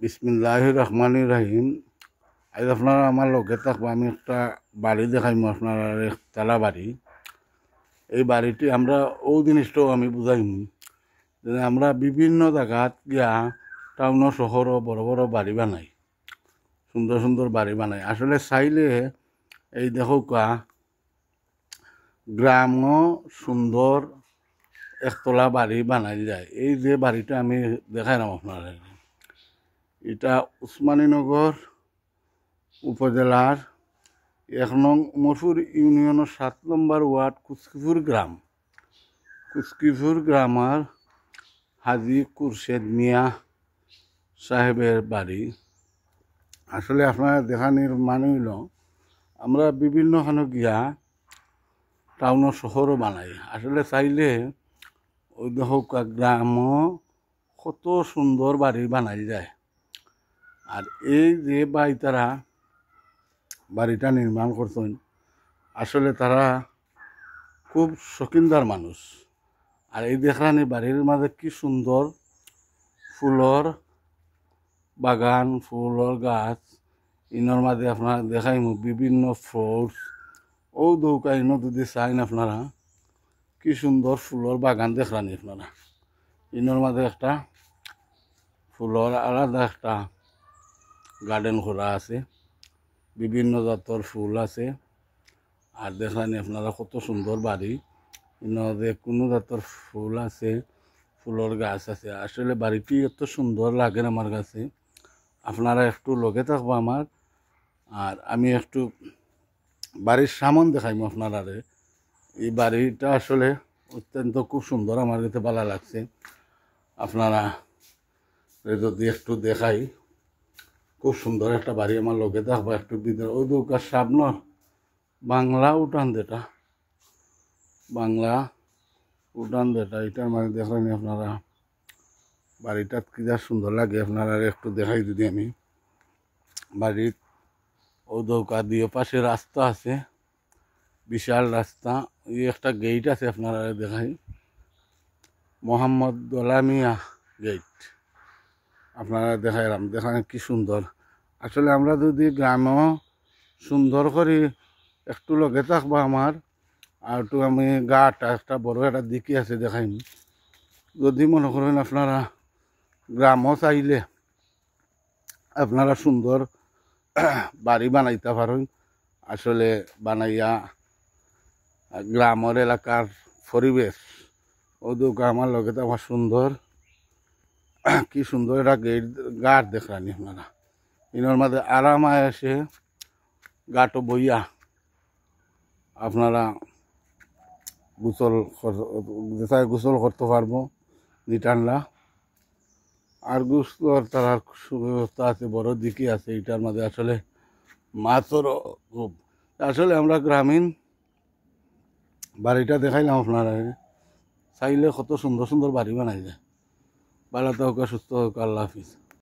বিসমিল্লাহির রহমানির রহিম। আজ আপনারা আমার লগে থাকবো, আমি একটা বাড়ি দেখাইমু আপনারা, একতলা বাড়ি। এই বাড়িটি আমরা ও জিনিসটাও আমি বুঝাইমু যে আমরা বিভিন্ন জায়গাত গিয়া টাউন শহরও বড় বড় বাড়ি বানাই, সুন্দর সুন্দর বাড়ি বানাই। আসলে চাইলে এই দেখো গ্রামও সুন্দর একতলা বাড়ি বানাই যায়। এই যে বাড়িটা আমি দেখাইলাম আপনারা, এটা উসমানীনগর উপজেলার 1 নং উমরপুর ইউনিয়নের 7 নম্বর ওয়ার্ড কুচকিপুর গ্রাম। কুচকিপুর গ্রামের হাজি কুরশেদ মিয়া সাহেবের বাড়ি। আসলে আপনারা দেখানির মানে হইল আমরা বিভিন্নখানে গিয়া টাউন শহরও বানাই। আসলে চাইলে ওই দেখো গ্রামও কত সুন্দর বাড়ি বানাই যায়। আর এই যে তারা বাড়িটা নির্মাণ করছেন, আসলে তারা খুব শৌখিনদার মানুষ। আর এই দেখলানি বাড়ির মাঝে কি সুন্দর ফুলর বাগান, ফুলর গাছ। ইনোর মাঝে আপনারা দেখাইমু বিভিন্ন ফ্রুটস। ও দৌকা ইনো যদি চাইন আপনারা, কি সুন্দর ফুলর বাগান দেখলানি আপনারা। ইনোর মাঝে একটা ফুলর আলাদা একটা গার্ডেন করা আছে, বিভিন্ন জাতর ফুল আছে। আর দেখলানি আপনারা কত সুন্দর বাড়ি। ইনদে কোনো জাতর ফুল আছে, ফুলর গাছ আছে। আসলে বাড়িটি এত সুন্দর লাগে আমার কাছে। আপনারা একটু লগে থাকবো আমার, আর আমি একটু বাড়ির সামন দেখাইমু আপনারা। এই বাড়িটা আসলে অত্যন্ত খুব সুন্দর, আমার কাছে ভালো লাগছে। আপনারা যদি একটু দেখাই, খুব সুন্দর একটা বাড়ি, আমার লগে থাকবো একটু ভিতরে। ওই দৌকার সামনে বাংলা উঠান যেটা, বাংলা উঠান যেটা, এটার মানে দেখলেন আপনারা বাড়িটা কি যা সুন্দর লাগে। আপনারা একটু দেখাই যদি আমি বাড়ির ও দৌকা দিয়ে পাশে রাস্তা আছে, বিশাল রাস্তা। এই একটা গেট আছে, আপনারা দেখাই মোহাম্মদ গোলামিয়া গেট। আপনারা দেখাইলাম, দেখান কি সুন্দর। আসলে আমরা যদি গ্রামও সুন্দর করি, একটু লগে থাকবো আমার। আর একটু আমি গাটা একটা বড় একটা দিকে আছে দেখাইম। যদি মনে করেন আপনারা গ্রামও চাইলে আপনারা সুন্দর বাড়ি বানাইতে পারেন। আসলে বানাইয়া গ্রামের এলাকার পরিবেশ ও দৌকা আমার লগে আমার সুন্দর, কি সুন্দর একটা গাট দেখলানি আপনারা। ইনোর মাঝে আরামায় এসে গাটো বইয়া আপনারা গোসল করতে পারবো নিটানলা। আর গোসল তার সুব্যবস্থা আছে, বড় দিকে আছে। এটার মাঝে আসলে মাছরও খুব। আসলে আমরা গ্রামীণ বাড়িটা দেখাইলাম আপনারা, চাইলে কত সুন্দর সুন্দর বাড়ি বানাই যায়। ভালো হোক, সুস্থ হোক, আল্লাহ হাফিজ।